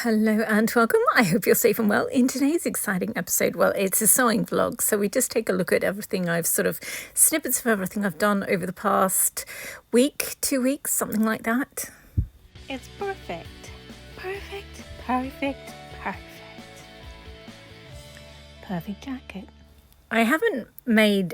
Hello and welcome. I hope you're safe and well. In today's exciting episode, well, it's a sewing vlog. So we just take a look at everything snippets of everything I've done over the past week, 2 weeks, something like that. It's perfect. Perfect, perfect, perfect. Perfect jacket. I haven't made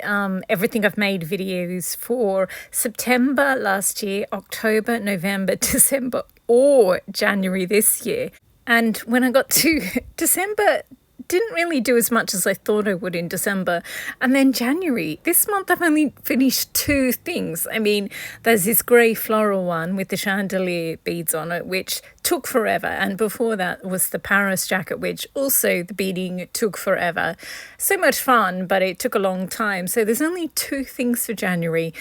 everything I've made videos for September last year, October, November, December, or January this year. And when I got to December, didn't really do as much as I thought I would in December. And then January, this month I've only finished 2 things. I mean, there's this grey floral one with the chandelier beads on it, which took forever. And before that was the Paris jacket, which also the beading took forever. So much fun, but it took a long time. So there's only 2 things for January.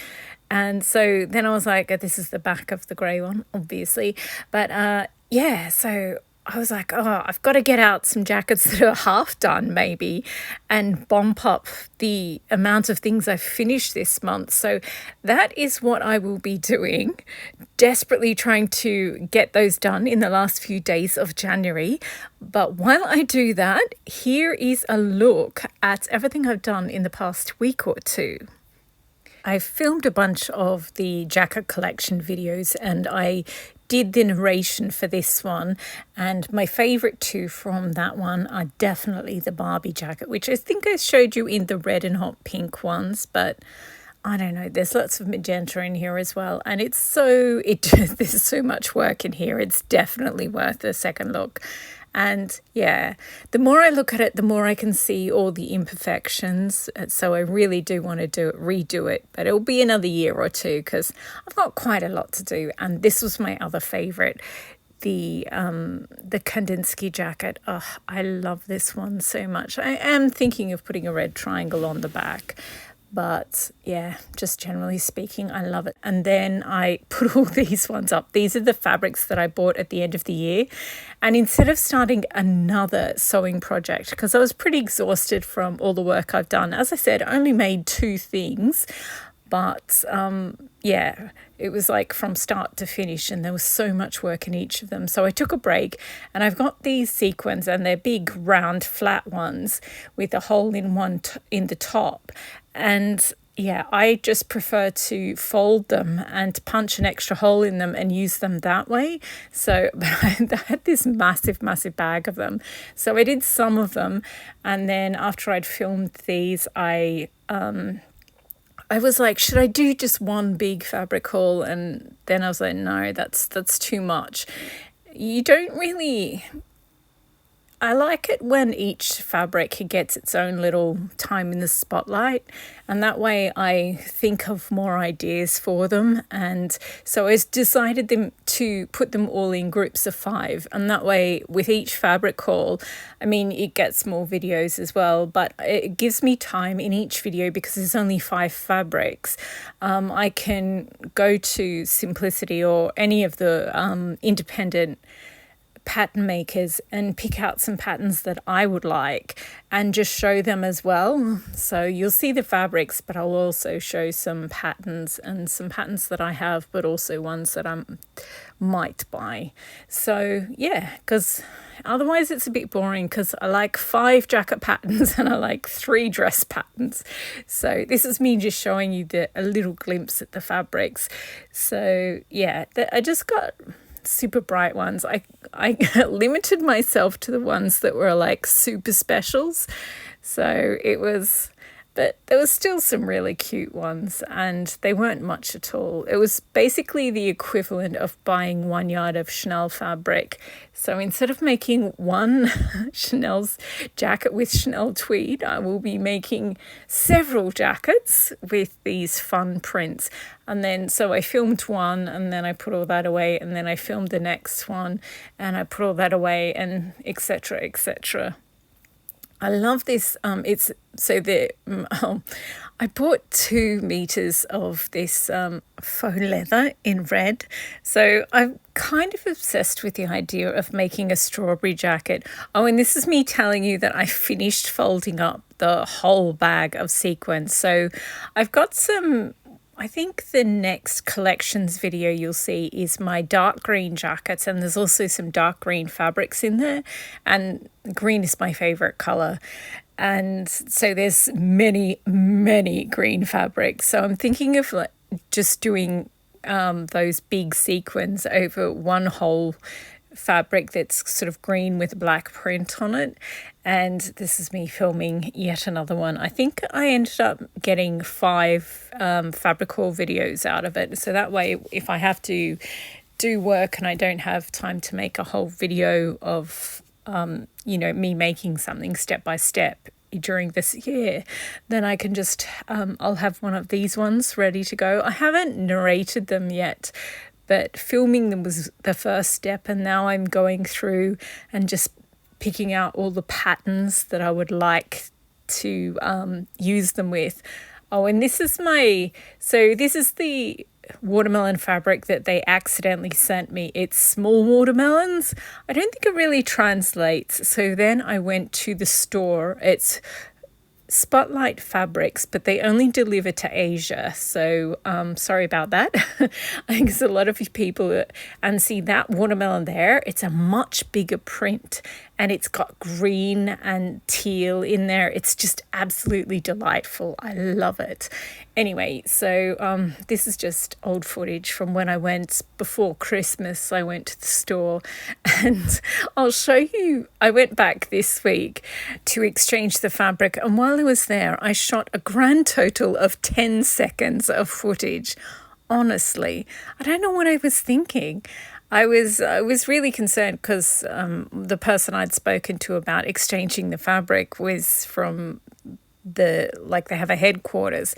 And so then I was like, this is the back of the grey one, obviously. But so I was like, I've got to get out some jackets that are half done maybe and bump up the amount of things I've finished this month. So that is what I will be doing, desperately trying to get those done in the last few days of January. But while I do that, here is a look at everything I've done in the past week or 2. I filmed a bunch of the jacket collection videos and I did the narration for this one, and my favourite 2 from that one are definitely the Barbie jacket, which I think I showed you in the red and hot pink ones, but I don't know, there's lots of magenta in here as well, and there's so much work in here. It's definitely worth a second look. And yeah, the more I look at it, the more I can see all the imperfections. So I really do want to redo it, but it'll be another year or 2 because I've got quite a lot to do. And this was my other favorite, the Kandinsky jacket. Oh, I love this one so much. I am thinking of putting a red triangle on the back. But yeah, just generally speaking, I love it. And then I put all these ones up. These are the fabrics that I bought at the end of the year. And instead of starting another sewing project, because I was pretty exhausted from all the work I've done, as I said, I only made 2 things. But it was like from start to finish, and there was so much work in each of them. So I took a break, and I've got these sequins, and they're big, round, flat ones with a hole in one in the top. And yeah, I just prefer to fold them and punch an extra hole in them and use them that way. So I had this massive, massive bag of them. So I did some of them, and then after I'd filmed these, I was like, should I do just one big fabric haul? And then I was like, no, that's too much. You don't really... I like it when each fabric gets its own little time in the spotlight, and that way I think of more ideas for them. And so I decided to put them all in groups of 5, and that way with each fabric haul, I mean, it gets more videos as well, but it gives me time in each video because there's only 5 fabrics. I can go to Simplicity or any of the independent pattern makers and pick out some patterns that I would like and just show them as well. So you'll see the fabrics, but I'll also show some patterns that I have, but also ones that I might buy. So yeah, because otherwise it's a bit boring, because I like 5 jacket patterns and I like 3 dress patterns. So this is me just showing you a little glimpse at the fabrics. So yeah, I just got super bright ones. I limited myself to the ones that were like super specials. So but there was still some really cute ones, and they weren't much at all. It was basically the equivalent of buying 1 yard of Chanel fabric. So instead of making one Chanel's jacket with Chanel tweed, I will be making several jackets with these fun prints. And then, so I filmed one, and then I put all that away, and then I filmed the next one, and I put all that away, and etc., etc. I love this. I bought 2 meters of this faux leather in red. So I'm kind of obsessed with the idea of making a strawberry jacket. Oh, and this is me telling you that I finished folding up the whole bag of sequins. So I've got some I think the next collections video you'll see is my dark green jackets, and there's also some dark green fabrics in there, and green is my favorite color. And so there's many green fabrics. So I'm thinking of like just doing those big sequins over one whole fabric that's sort of green with a black print on it. And this is me filming yet another one. I think I ended up getting 5 fabric haul videos out of it. So that way, if I have to do work and I don't have time to make a whole video of me making something step by step during this year, then I can just I'll have one of these ones ready to go. I haven't narrated them yet, but filming them was the first step, and now I'm going through and just picking out all the patterns that I would like to use them with. Oh, and this is the watermelon fabric that they accidentally sent me. It's small watermelons. I don't think it really translates. So then I went to the store. It's Spotlight Fabrics, but they only deliver to Asia. So sorry about that. I think there's a lot of people, and see that watermelon there, it's a much bigger print, and it's got green and teal in there. It's just absolutely delightful. I love it. Anyway, so this is just old footage from when I went before Christmas. I went to the store, and I'll show you. I went back this week to exchange the fabric, and while I was there, I shot a grand total of 10 seconds of footage. Honestly, I don't know what I was thinking. I was really concerned because the person I'd spoken to about exchanging the fabric was from they have a headquarters,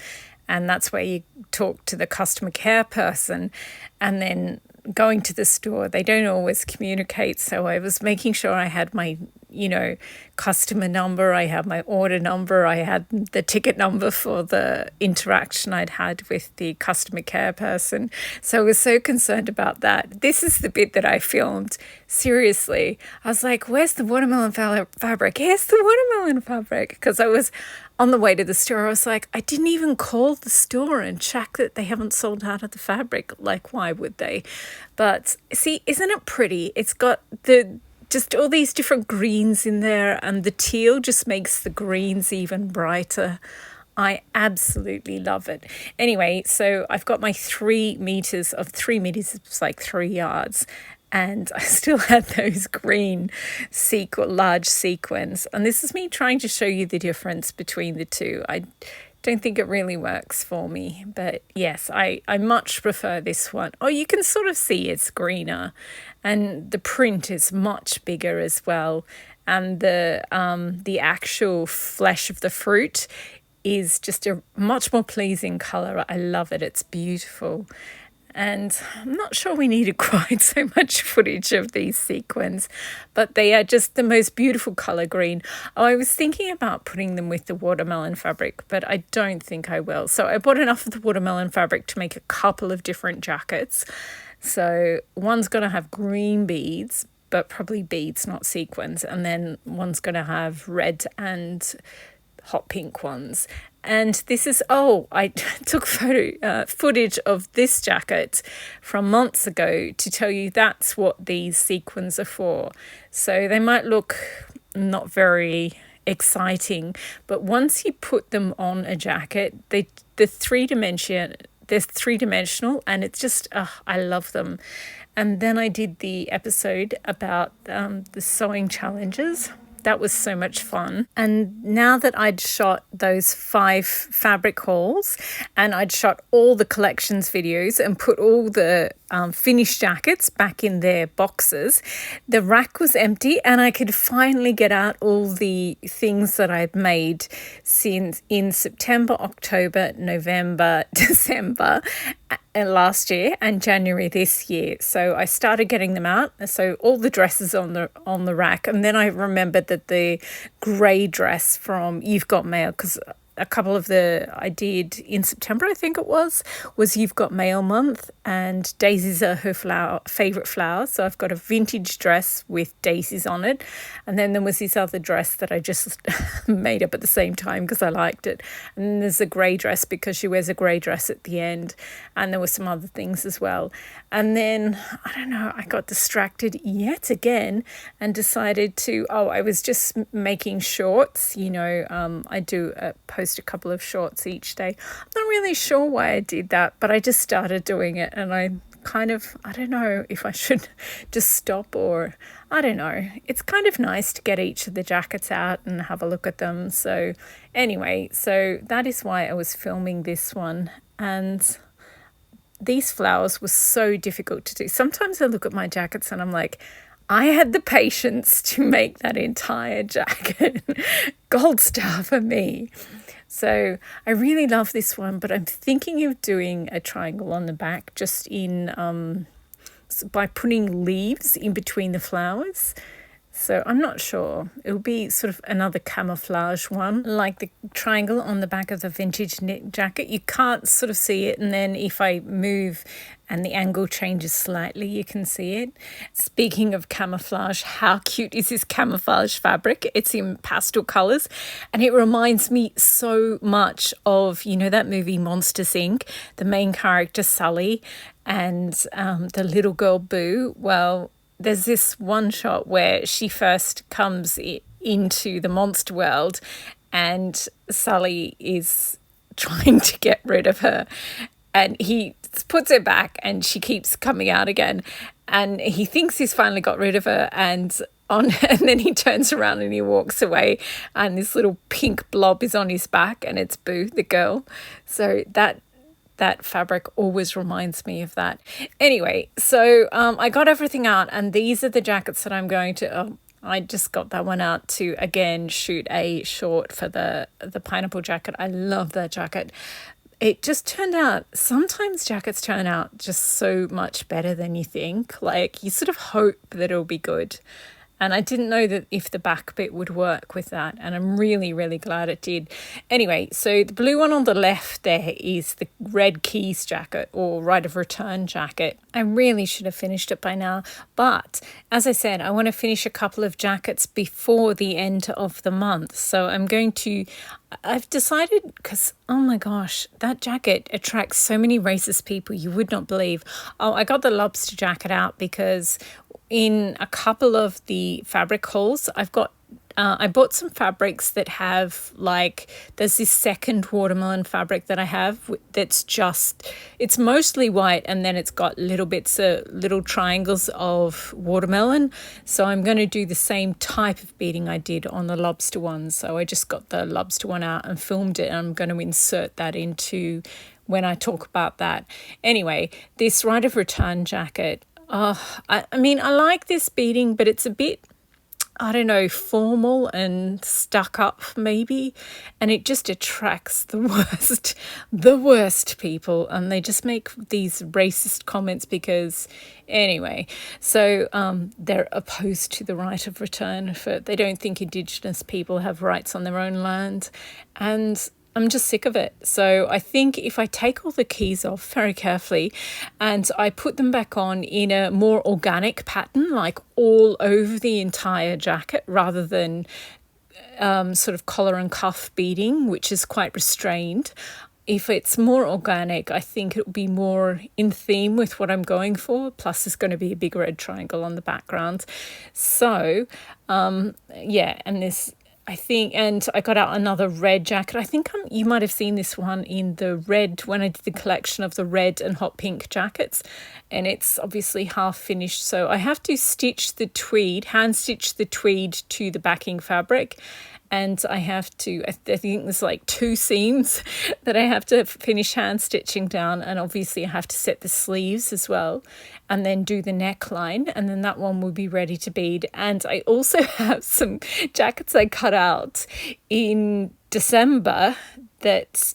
and that's where you talk to the customer care person, and then going to the store, they don't always communicate. So I was making sure I had my, customer number, I had my order number, I had the ticket number for the interaction I'd had with the customer care person. So I was so concerned about that. This is the bit that I filmed. Seriously, I was like, where's the watermelon fabric? Here's the watermelon fabric. Because I was on the way to the store, I was like, I didn't even call the store and check that they haven't sold out of the fabric. Like, why would they? But see, isn't it pretty? It's got just all these different greens in there, and the teal just makes the greens even brighter. I absolutely love it. Anyway, so I've got my 3 meters is like 3 yards. And I still had those green large sequins. And this is me trying to show you the difference between the two. I don't think it really works for me. But yes, I much prefer this one. Oh, you can sort of see it's greener. And the print is much bigger as well. And the actual flesh of the fruit is just a much more pleasing colour. I love it. It's beautiful. And I'm not sure we needed quite so much footage of these sequins, but they are just the most beautiful colour green. Oh, I was thinking about putting them with the watermelon fabric, but I don't think I will. So I bought enough of the watermelon fabric to make a couple of different jackets. So one's going to have green beads, but probably beads, not sequins. And then one's going to have red and hot pink ones. And this is, I took footage of this jacket from months ago to tell you that's what these sequins are for. So they might look not very exciting, but once you put them on a jacket, they're three-dimensional, and it's just, I love them. And then I did the episode about the sewing challenges. That was so much fun. And now that I'd shot those 5 fabric hauls, and I'd shot all the collections videos and put all the finished jackets back in their boxes, the rack was empty, and I could finally get out all the things that I'd made since in September, October, November, December last year, and January this year. So I started getting them out. So all the dresses on the rack, and then I remembered that the grey dress from You've Got Mail, because a couple of I did in September, I think it was You've Got Mail month, and daisies are her favourite flower. So I've got a vintage dress with daisies on it. And then there was this other dress that I just made up at the same time because I liked it. And then there's a grey dress because she wears a grey dress at the end. And there were some other things as well. And then, I don't know, I got distracted yet again and decided I was just making shorts. I do post a couple of shorts each day. I'm not really sure why I did that, but I just started doing it, and I don't know if I should just stop, or I don't know. It's kind of nice to get each of the jackets out and have a look at them. So anyway, so that is why I was filming this one. And these flowers were so difficult to do. Sometimes I look at my jackets and I'm like, I had the patience to make that entire jacket. Gold star for me. So I really love this one, but I'm thinking of doing a triangle on the back just by putting leaves in between the flowers. So I'm not sure. It'll be sort of another camouflage one, like the triangle on the back of the vintage knit jacket. You can't sort of see it, and then if I move and the angle changes slightly, you can see it. Speaking of camouflage, how cute is this camouflage fabric? It's in pastel colours, and it reminds me so much of, that movie Monsters, Inc., the main character Sully and the little girl Boo. Well, there's this one shot where she first comes into the monster world and Sully is trying to get rid of her, and he puts her back and she keeps coming out again, and he thinks he's finally got rid of her, and then he turns around and he walks away, and this little pink blob is on his back, and it's Boo, the girl. So that fabric always reminds me of that. Anyway, so I got everything out, and these are the jackets that I'm going to... I just got that one out to, again, shoot a short for the pineapple jacket. I love that jacket. It just turned out... Sometimes jackets turn out just so much better than you think. Like, you sort of hope that it'll be good. And I didn't know that if the back bit would work with that. And I'm really, really glad it did. Anyway, so the blue one on the left there is the red keys jacket, or right of return jacket. I really should have finished it by now. But as I said, I want to finish a couple of jackets before the end of the month. So I've decided, because, oh my gosh, that jacket attracts so many racist people you would not believe. Oh, I got the lobster jacket out because in a couple of the fabric hauls, I bought some fabrics that have, like, there's this second watermelon fabric that I have that's it's mostly white, and then it's got little triangles of watermelon. So I'm going to do the same type of beading I did on the lobster one. So I just got the lobster one out and filmed it, and I'm going to insert that into when I talk about that. Anyway, this right of return jacket, I mean, I like this beading, but it's a bit, I don't know, formal and stuck up maybe, and it just attracts the worst people, and they just make these racist comments because anyway, so they're opposed to the right of return. They don't think Indigenous people have rights on their own land, and I'm just sick of it. So I think if I take all the keys off very carefully and I put them back on in a more organic pattern, like all over the entire jacket, rather than sort of collar and cuff beading, which is quite restrained. If it's more organic, I think it'll be more in theme with what I'm going for. Plus, there's going to be a big red triangle on the background. So, yeah, and this... I think, and I got out another red jacket. I think you might have seen this one in the red when I did the collection of the red and hot pink jackets, and it's obviously half finished. So I have to hand stitch the tweed to the backing fabric, and I think there's like 2 seams that I have to finish hand stitching down, and obviously I have to set the sleeves as well, and then do the neckline, and then that one will be ready to bead. And I also have some jackets I cut out in December that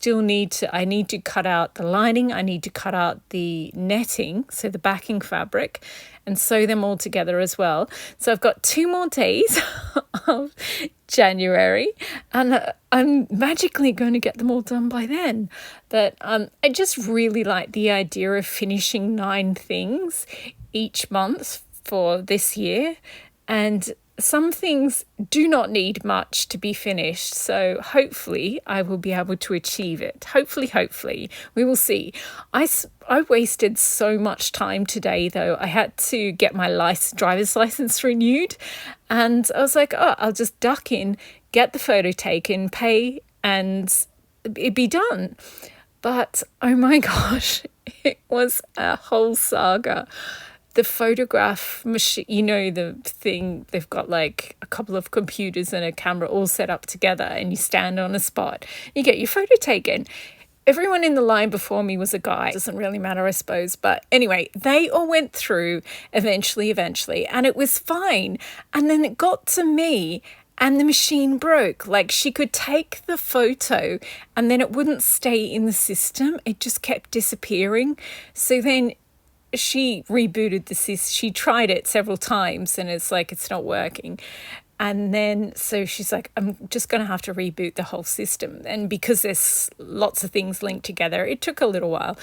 I need to cut out the lining, I need to cut out the netting, so the backing fabric, and sew them all together as well. So I've got 2 more days of January, and I'm magically going to get them all done by then. But I just really like the idea of finishing 9 things each month for this year, and some things do not need much to be finished, so hopefully I will be able to achieve it. Hopefully, we will see. I wasted so much time today, though. I had to get my driver's license renewed, and I was like, oh, I'll just duck in, get the photo taken, pay, and it'd be done. But oh my gosh, it was a whole saga. The photograph machine, the thing, they've got like a couple of computers and a camera all set up together, and you stand on a spot, you get your photo taken. Everyone in the line before me was a guy. Doesn't really matter, I suppose. But anyway, they all went through eventually, and it was fine. And then it got to me, and the machine broke. Like, she could take the photo and then it wouldn't stay in the system. It just kept disappearing. So then she rebooted the system. She tried it several times and it's like, it's not working. And then, so she's like, I'm just going to have to reboot the whole system. And because there's lots of things linked together, it took a little while.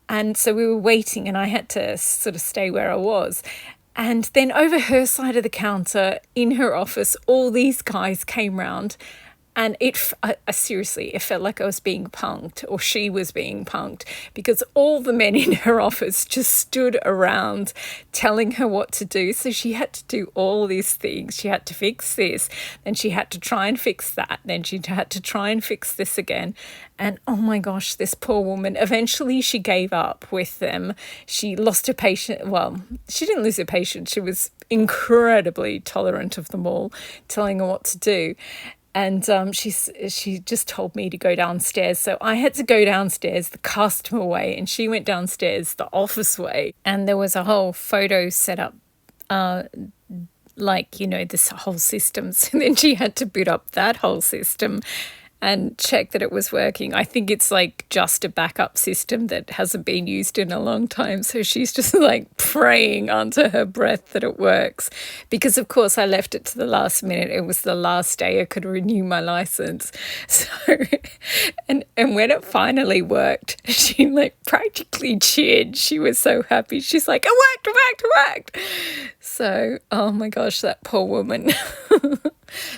And so we were waiting, and I had to sort of stay where I was. And then over her side of the counter in her office, all these guys came round. And I seriously, it felt like I was being punked, or she was being punked, because all the men in her office just stood around telling her what to do. So she had to do all these things. She had to fix this, then she had to try and fix that, then she had to try and fix this again. And oh my gosh, this poor woman, eventually she gave up with them. She lost her patience. Well, she didn't lose her patience. She was incredibly tolerant of them all, telling her what to do. And she just told me to go downstairs. So I had to go downstairs the customer way, and she went downstairs the office way. And there was a whole photo set up, this whole system. So then she had to boot up that whole system and check that it was working. I think it's like just a backup system that hasn't been used in a long time. So she's just like praying under her breath that it works. Because of course I left it to the last minute. It was the last day I could renew my license. So, and when it finally worked, she like practically cheered. She was so happy. She's like, it worked. So, oh my gosh, that poor woman.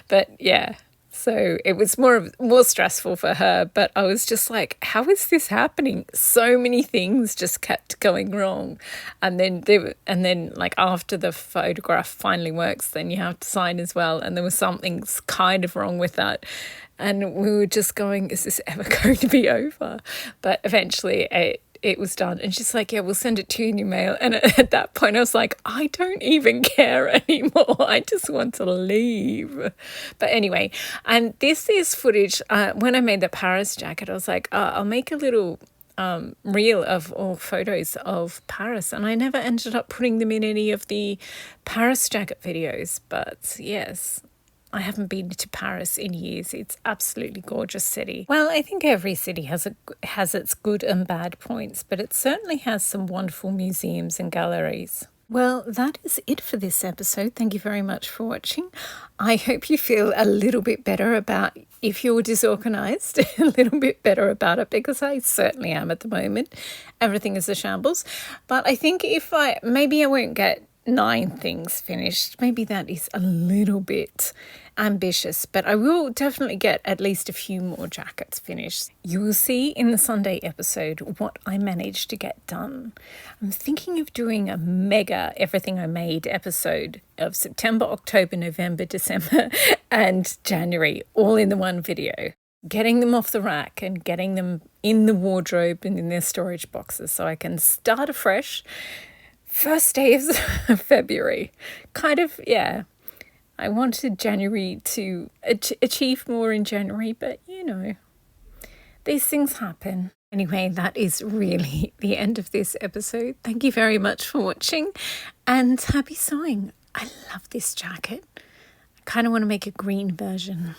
But yeah. So it was more stressful for her, but I was just like, how is this happening? So many things just kept going wrong. And then like after the photograph finally works, then you have to sign as well. And there was something kind of wrong with that. And we were just going, is this ever going to be over? But eventually it was done. And she's like, yeah, we'll send it to you in your mail. And at that point I was like, I don't even care anymore. I just want to leave. But anyway, and this is footage. When I made the Paris jacket, I was like, I'll make a little reel of all photos of Paris. And I never ended up putting them in any of the Paris jacket videos. But yes, I haven't been to Paris in years. It's absolutely gorgeous city. Well, I think every city has its good and bad points, but it certainly has some wonderful museums and galleries. Well, that is it for this episode. Thank you very much for watching. I hope you feel a little bit better about, if you're disorganized, a little bit better about it, because I certainly am at the moment. Everything is a shambles. But I think maybe I won't get 9 things finished. Maybe that is a little bit ambitious, but I will definitely get at least a few more jackets finished. You will see in the Sunday episode what I managed to get done. I'm thinking of doing a mega Everything I Made episode of September, October, November, December and January, all in the one video. Getting them off the rack and getting them in the wardrobe and in their storage boxes so I can start afresh. First day of February. Kind of, yeah. I wanted January to achieve more in January, but these things happen. Anyway, that is really the end of this episode. Thank you very much for watching and happy sewing. I love this jacket. I kind of want to make a green version.